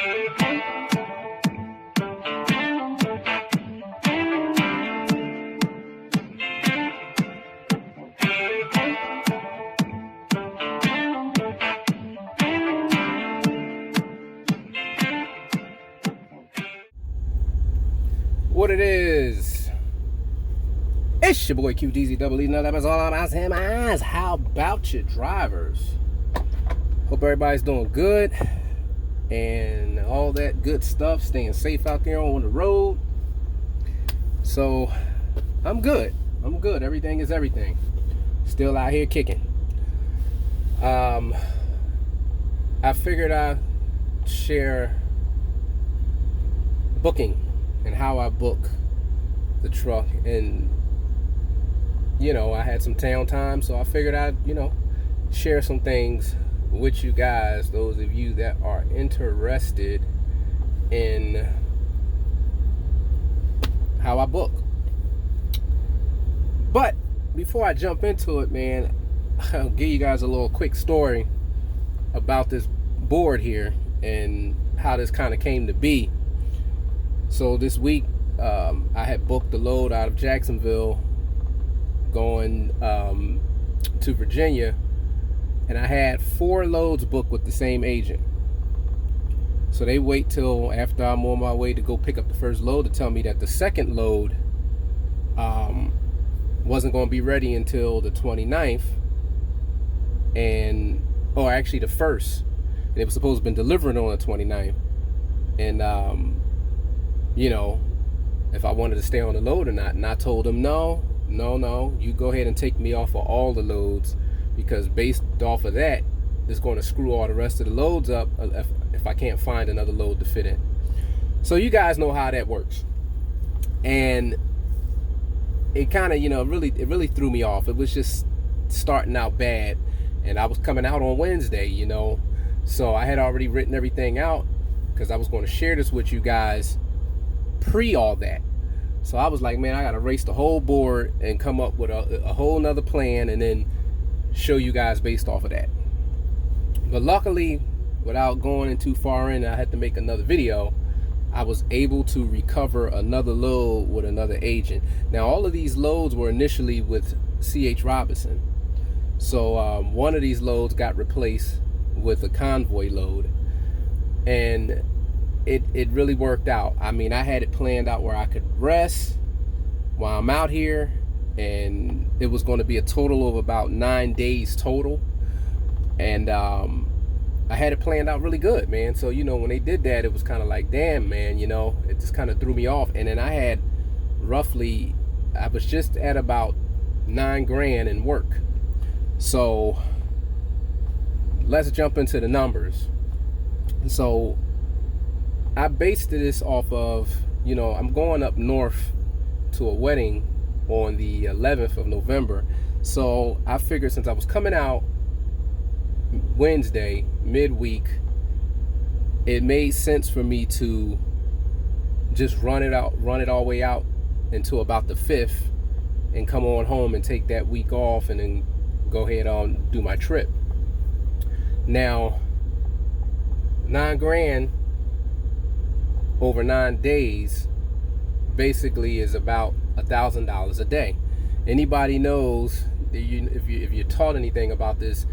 What it is? It's your boy QDZWE. No, that was all about him. How about your drivers? Hope everybody's doing good and all that good stuff. Staying safe out there on the road. So I'm good. I'm good. Everything is everything. Still out here kicking. I figured I'd share booking and how I book the truck. And you know, I had some town time, so I figured I'd, share some things with you guys, those of you that are interested in how I book. But before I jump into it, man, I'll give you guys a little quick story about this board here and how this kind of came to be. So this week, I had booked the load out of Jacksonville going to Virginia, and I had 4 loads booked with the same agent. So they wait till after I'm on my way to go pick up the first load to tell me that the second load wasn't going to be ready until the 29th, or actually the 1st, and it was supposed to have been delivered on the 29th. And if I wanted to stay on the load or not. And I told them, no, you go ahead and take me off of all the loads, because based off of that, it's going to screw all the rest of the loads up if I can't find another load to fit in. So you guys know how that works. And it kind of, it really threw me off. It was just starting out bad. And I was coming out on Wednesday, So I had already written everything out because I was going to share this with you guys pre all that. So I was like, man, I gotta race the whole board and come up with a whole nother plan and then show you guys based off of that. But luckily, without going in too far in, I had to make another video. I was able to recover another load with another agent. Now all of these loads were initially with C.H. Robinson. So one of these loads got replaced with a convoy load, and it really worked out. I mean, I had it planned out where I could rest while I'm out here, and it was going to be a total of about 9 days total. And I had it planned out really good, man. So when they did that, it was kind of like, damn, man, it just kind of threw me off. And then I was just at about $9,000 in work. So let's jump into the numbers. So I based this off of, I'm going up north to a wedding on the 11th of November. So I figured since I was coming out Wednesday, midweek, it made sense for me to just run it all the way out until about the 5th and come on home and take that week off and then go ahead on do my trip. Now, $9,000 over 9 days basically is about $1,000 a day. Anybody knows, if you're taught anything about this,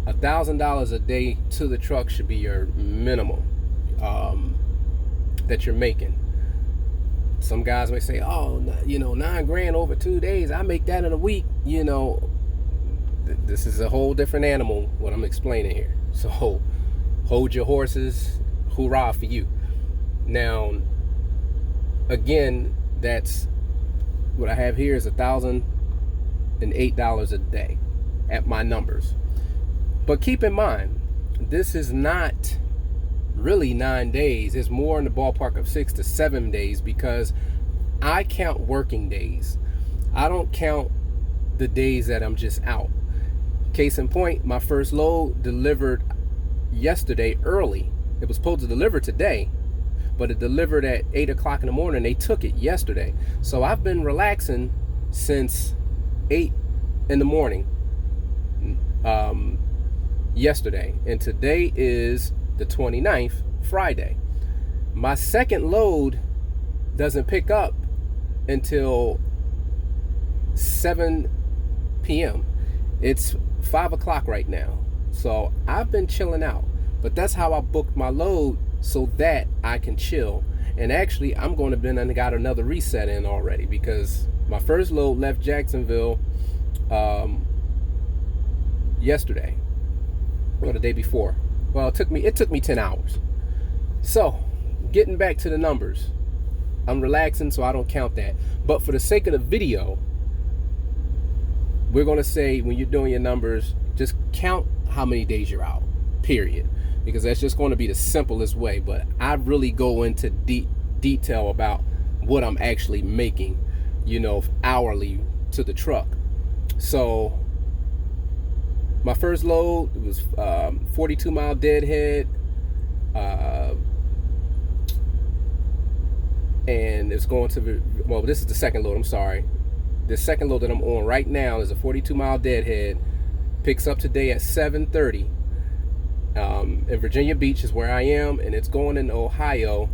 $1,000 a day to the truck should be your minimum that you're making. Some guys may say, oh, $9,000 over 2 days, I make that in a week. This is a whole different animal what I'm explaining here. So hold your horses, hoorah for you. Now, again, that's what I have here is $1,008 a day at my numbers. But keep in mind, this is not really 9 days. It's more in the ballpark of 6 to 7 days, because I count working days. I don't count the days that I'm just out. Case in point, my first load delivered yesterday early. It was supposed to deliver today, but it delivered at 8 o'clock in the morning. They took it yesterday. So I've been relaxing since 8 in the morning yesterday. And today is the 29th, Friday. My second load doesn't pick up until 7 p.m. It's 5 o'clock right now. So I've been chilling out. But that's how I booked my load, so that I can chill. And actually, I'm going to been and got another reset in already, because my first load left Jacksonville yesterday, or the day before. Well, it took me 10 hours. So, getting back to the numbers, I'm relaxing, so I don't count that. But for the sake of the video, we're going to say, when you're doing your numbers, just count how many days you're out, period. Because that's just going to be the simplest way. But I really go into detail about what I'm actually making, hourly to the truck. So my first load, it was 42 mile deadhead, and it's going to well, this is the second load, I'm sorry. The second load that I'm on right now is a 42 mile deadhead. Picks up today at 7:30. In Virginia Beach is where I am, and it's going in Ohio,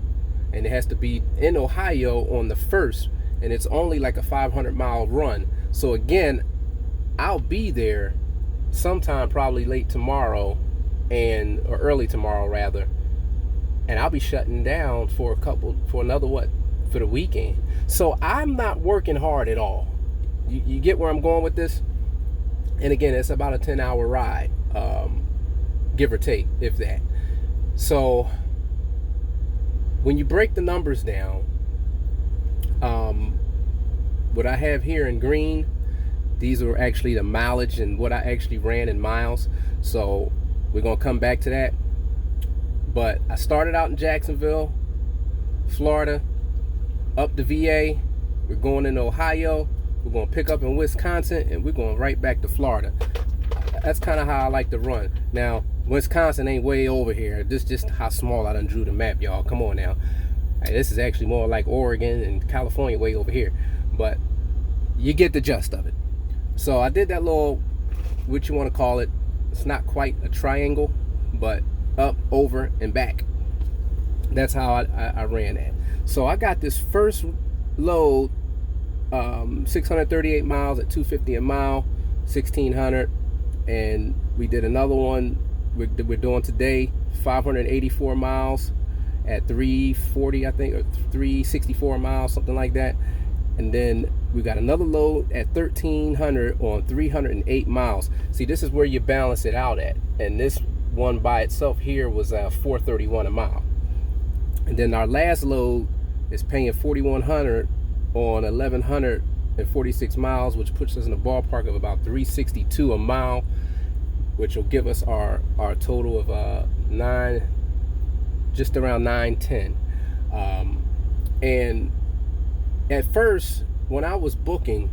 and it has to be in Ohio on the 1st, and it's only like a 500 mile run. So again, I'll be there sometime probably late tomorrow or early tomorrow rather, and I'll be shutting down for the weekend. So I'm not working hard at all. You get where I'm going with this? And again, it's about a 10-hour ride, give or take, if that. So when you break the numbers down, what I have here in green, these are actually the mileage and what I actually ran in miles. So we're going to come back to that. But I started out in Jacksonville, Florida, up to VA. We're going in Ohio. We're going to pick up in Wisconsin, and we're going right back to Florida. That's kind of how I like to run. Now, Wisconsin ain't way over here. This just how small I done drew the map, y'all. Come on now. Hey, this is actually more like Oregon and California way over here. But you get the gist of it. So I did that little, what you want to call it. It's not quite a triangle, but up, over, and back. That's how I ran that. So I got this first load, 638 miles at $250 a mile, 1,600. And we did another one we're doing today, 584 miles at 340, I think, or 364 miles, something like that. And then we got another load at 1,300 on 308 miles. See, this is where you balance it out at. And this one by itself here was 431 a mile. And then our last load is paying 4,100 on 1,146 miles, which puts us in the ballpark of about 362 a mile, which will give us our total of just around 910. And at first, when I was booking,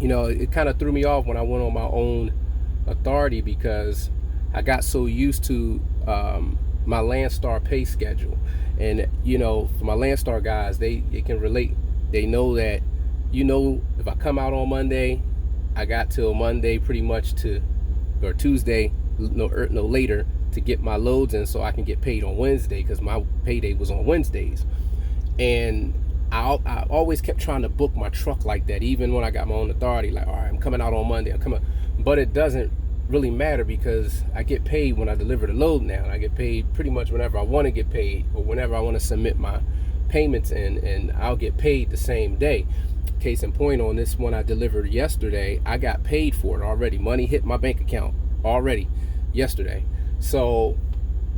it kind of threw me off when I went on my own authority, because I got so used to my Landstar pay schedule. And for my Landstar guys, they can relate. They know that, if I come out on Monday, I got till Monday pretty much or Tuesday, no later, to get my loads in so I can get paid on Wednesday, because my payday was on Wednesdays. And I always kept trying to book my truck like that, even when I got my own authority. Like, all right, I'm coming out on Monday. But it doesn't really matter, because I get paid when I deliver the load now. And I get paid pretty much whenever I want to get paid, or whenever I want to submit my payments in, and I'll get paid the same day. Case in point, on this one I delivered yesterday, I got paid for it already. Money hit my bank account already yesterday. So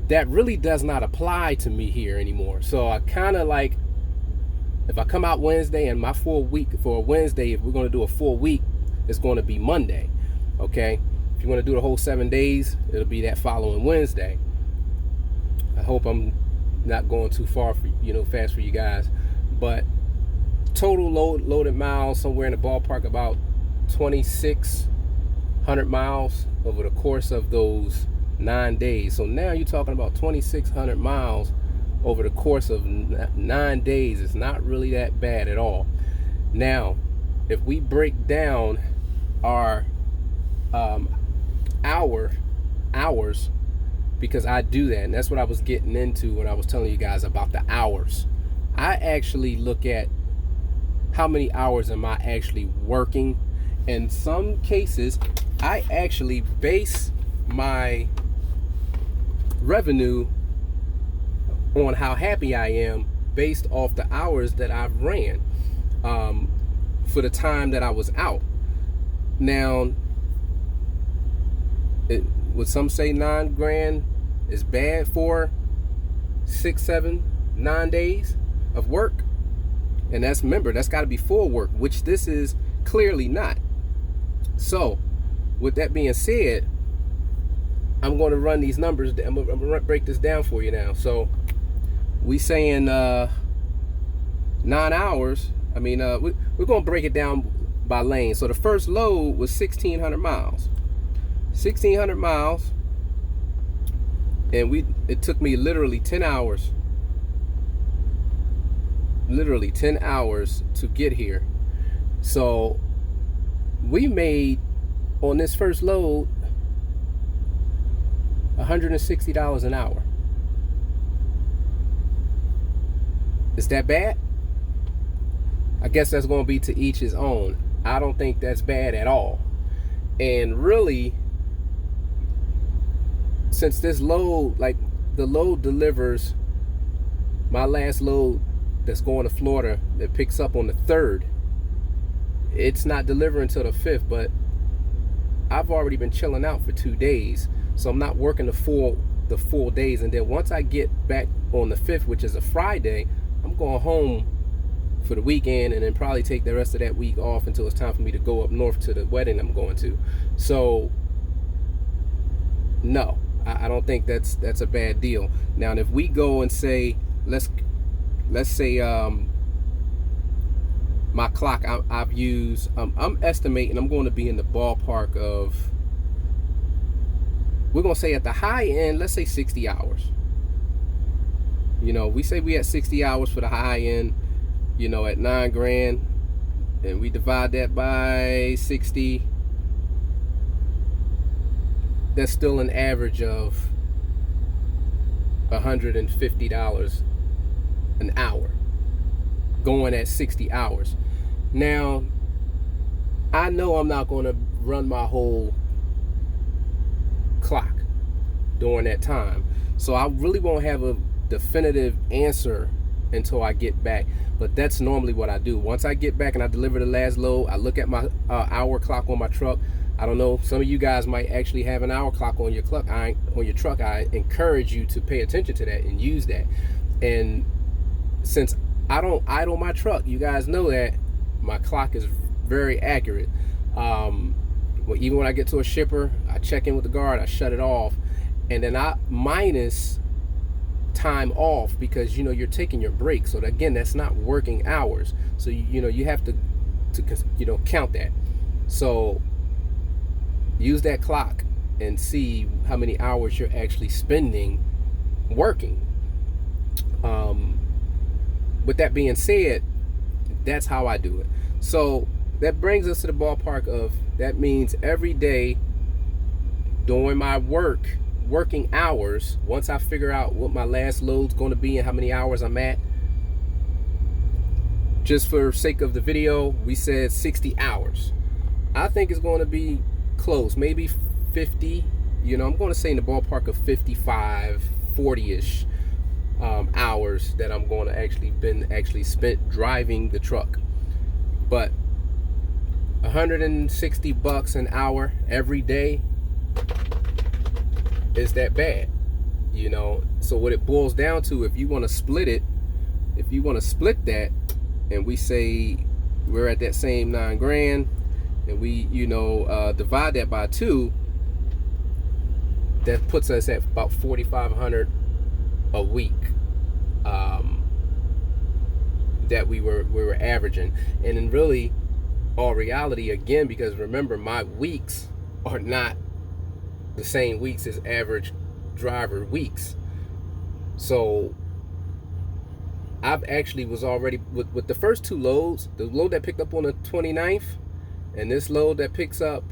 that really does not apply to me here anymore. So I kind of like, if I come out Wednesday, and my full week for Wednesday, if we're going to do a full week, it's going to be Monday. Okay, if you want to do the whole 7 days, it'll be that following Wednesday. I hope I'm not going too far fast for you guys. But total loaded miles somewhere in the ballpark about 2,600 miles over the course of those 9 days. So now you're talking about 2,600 miles over the course of 9 days. It's not really that bad at all. Now, if we break down our hours, because I do that. And that's what I was getting into when I was telling you guys about the hours. I actually look at how many hours am I actually working. In some cases, I actually base my revenue on how happy I am based off the hours that I've ran for the time that I was out. Now, would some say 9 grand is bad for 6, 7, 9 days of work? And remember, that's got to be full work, which this is clearly not. So, with that being said, I'm going to run these numbers. I'm going to break this down for you now. So, we saying 9 hours. I mean, we're going to break it down by lane. So the first load was 1,600 miles. 1,600 miles, and it took me literally 10 hours. Literally 10 hours to get here. So we made on this first load $160 an hour. Is that bad? I guess that's going to be to each his own. I don't think that's bad at all. And really, since this load, like the load delivers, my last load that's going to Florida that picks up on the 3rd, it's not delivering until the 5th, but I've already been chilling out for 2 days, so I'm not working the full days. And then once I get back on the 5th, which is a Friday, I'm going home for the weekend, and then probably take the rest of that week off until it's time for me to go up north to the wedding I'm going to. So no, I don't think that's a bad deal. Now, if we go and say, let's say my clock I've used, I'm estimating I'm going to be in the ballpark of, we're going to say at the high end, let's say 60 hours. You know, we say we at 60 hours for the high end, you know, at 9 grand, and we divide that by 60, that's still an average of $150 an hour, going at 60 hours. Now, I know I'm not going to run my whole clock during that time, so I really won't have a definitive answer until I get back. But that's normally what I do. Once I get back and I deliver the last load, I look at my hour clock on my truck. I don't know, some of you guys might actually have an hour clock on your truck. I encourage you to pay attention to that and use that. And since I don't idle my truck, you guys know that my clock is very accurate. Even when I get to a shipper, I check in with the guard, I shut it off, and then I minus time off, because you know you're taking your break. So again, that's not working hours. So you have to count that. So use that clock and see how many hours you're actually spending working. With that being said, that's how I do it. So that brings us to the ballpark of, that means every day during my working hours, once I figure out what my last load's going to be and how many hours I'm at, just for sake of the video, we said 60 hours. I think it's going to be close, maybe 50. I'm going to say in the ballpark of 55, 40-ish hours that I'm going to actually spent driving the truck. But $160 an hour every day, is that bad? So what it boils down to, if you want to split that, and we say we're at that same 9 grand, and we divide that by 2, that puts us at about $4,500 a week that we were averaging. And in really all reality, again, because remember, my weeks are not the same weeks as average driver weeks. So I've actually was already with the first 2 loads, the load that picked up on the 29th and this load that picks up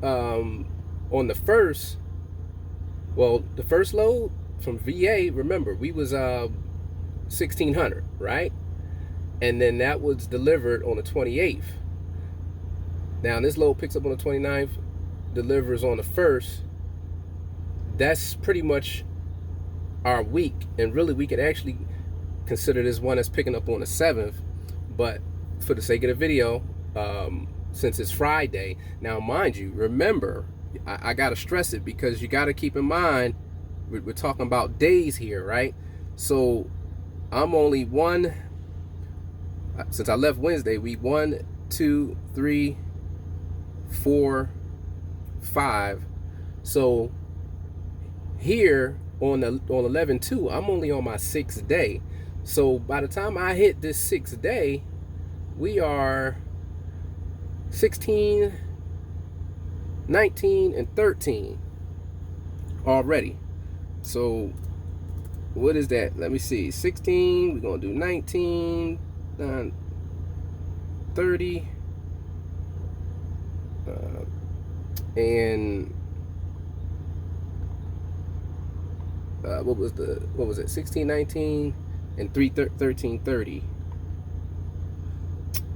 on the 1st, Well, the first load from VA, remember, we was 1,600, right? And then that was delivered on the 28th. Now this load picks up on the 29th, delivers on the 1st. That's pretty much our week, and really we could actually consider this one that's picking up on the 7th, but for the sake of the video, since it's Friday, now mind you, remember, I gotta stress it because you gotta keep in mind we're talking about days here, right? So I'm only one, since I left Wednesday, we 1, 2, 3, 4, 5. So here on 11/2, I'm only on my 6th day. So by the time I hit this 6th day, we are 16, 19, and 13 already. So what is that? Let me see. 16, we're gonna do 19, 30, and what was it? 16, 19, and 13, 30,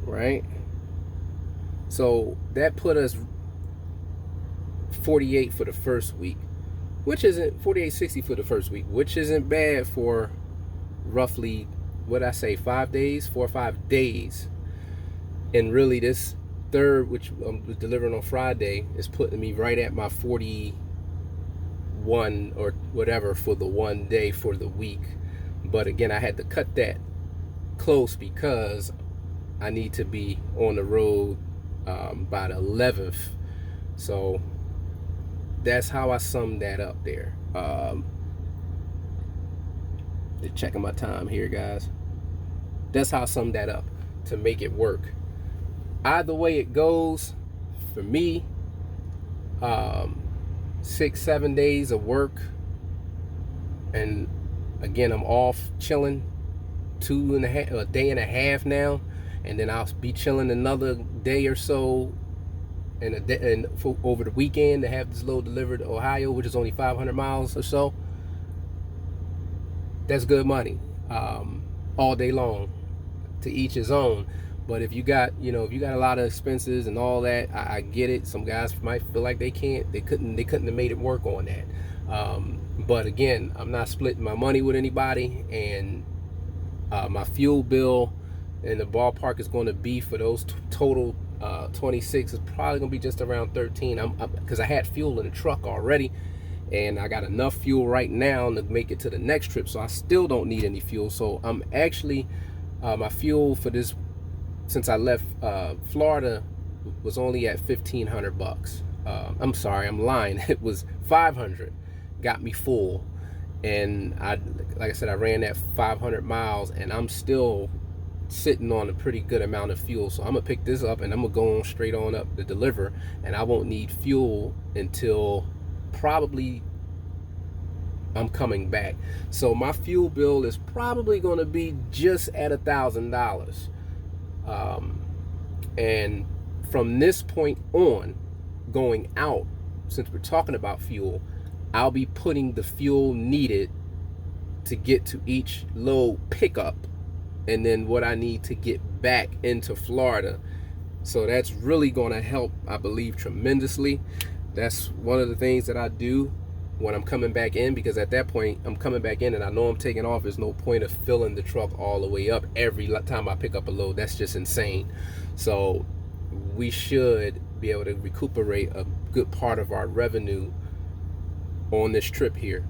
right? So that put us 48 for the first week, which isn't 48.60 for the first week, which isn't bad for roughly, what I say, 5 days, 4 or 5 days. And really this third, which I'm delivering on Friday, is putting me right at my 41 or whatever for the 1 day for the week. But again, I had to cut that close because I need to be on the road by the 11th. So that's how I summed that up there. Checking my time here, guys. That's how I summed that up to make it work. Either way it goes, for me, 6-7 days of work, and again, I'm off chilling a day and a half now, and then I'll be chilling another day or so, and over the weekend to have this load delivered to Ohio, which is only 500 miles or so. That's good money, all day long. To each his own. But if you got, if you got a lot of expenses and all that, I get it. Some guys might feel like they couldn't have made it work on that. But again, I'm not splitting my money with anybody, and my fuel bill in the ballpark is going to be for those total 26 is probably going to be just around 13. Because I had fuel in the truck already, and I got enough fuel right now to make it to the next trip, so I still don't need any fuel. So I'm actually my fuel for this, since I left Florida, was only at $1,500. I'm sorry, I'm lying. It was 500. Got me full, and like I said, I ran that 500 miles, and I'm still sitting on a pretty good amount of fuel. So I'm gonna pick this up, and I'm gonna go on straight on up to deliver, and I won't need fuel until probably I'm coming back. So my fuel bill is probably going to be just at $1,000. And from this point on, going out, since we're talking about fuel, I'll be putting the fuel needed to get to each load pickup, and then what I need to get back into Florida. So that's really going to help, I believe, tremendously. That's one of the things that I do when I'm coming back in, because at that point I'm coming back in and I know I'm taking off. There's no point of filling the truck all the way up every time I pick up a load. That's just insane. So we should be able to recuperate a good part of our revenue on this trip here.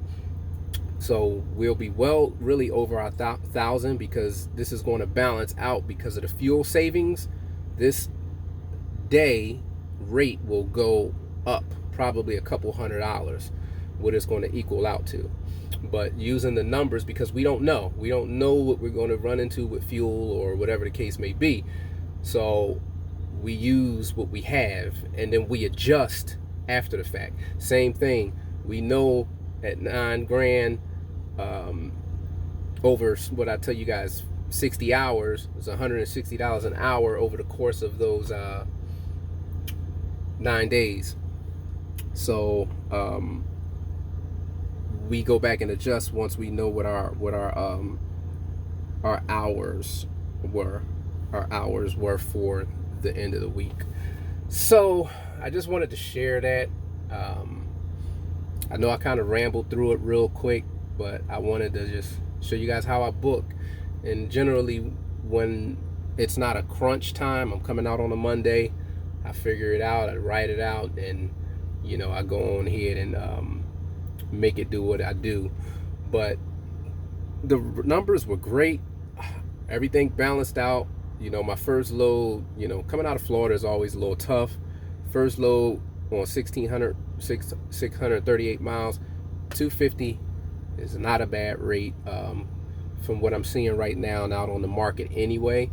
So we'll be really over our 1,000, because this is going to balance out because of the fuel savings. This day rate will go up probably a couple $100, what it's going to equal out to. But using the numbers, because we don't know what we're going to run into with fuel or whatever the case may be, so we use what we have and then we adjust after the fact. Same thing, we know at $9,000 over what I tell you guys, 60 hours is $160 an hour over the course of those 9 days. So we go back and adjust once we know what our hours were. Our hours were for the end of the week. So I just wanted to share that. I know I kind of rambled through it real quick, but I wanted to just show you guys how I book. And generally, when it's not a crunch time, I'm coming out on a Monday, I figure it out, I write it out, and I go on ahead and make it do what I do. But the numbers were great. Everything balanced out. My first load, coming out of Florida is always a little tough. First load on 638 miles, 250 is not a bad rate from what I'm seeing right now and out on the market anyway,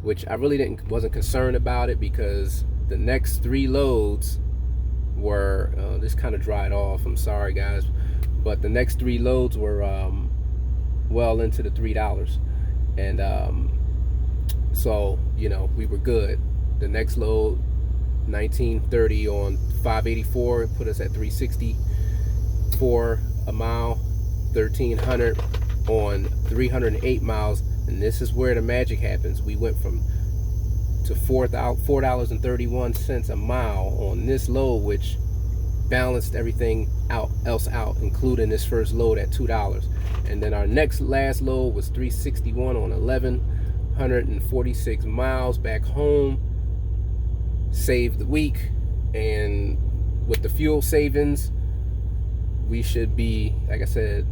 which I really wasn't concerned about it, because the next 3 loads were, this kind of dried off, I'm sorry guys, but the next 3 loads were well into the $3. And so we were good. The next load, 1930 on 584, put us at 364 a mile, 1300 on 308 miles. And this is where the magic happens. We went to $4.31 a mile on this load, which balanced everything else out, including this first load at $2. And then our last load was 361 on 1,146 miles back home. Saved the week, and with the fuel savings, we should be, like I said,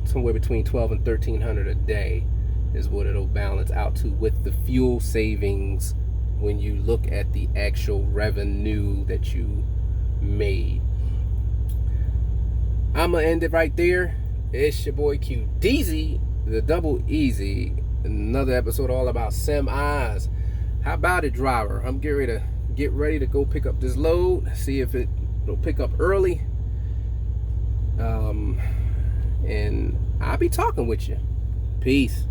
somewhere between 12 and 1,300 a day is what it'll balance out to with the fuel savings when you look at the actual revenue that you made. I'm gonna end it right there. It's your boy Q Deezy, the Double Easy. Another episode all about semis. How about it, driver? I'm getting ready to go pick up this load, see if it'll pick up early. And I'll be talking with you. Peace.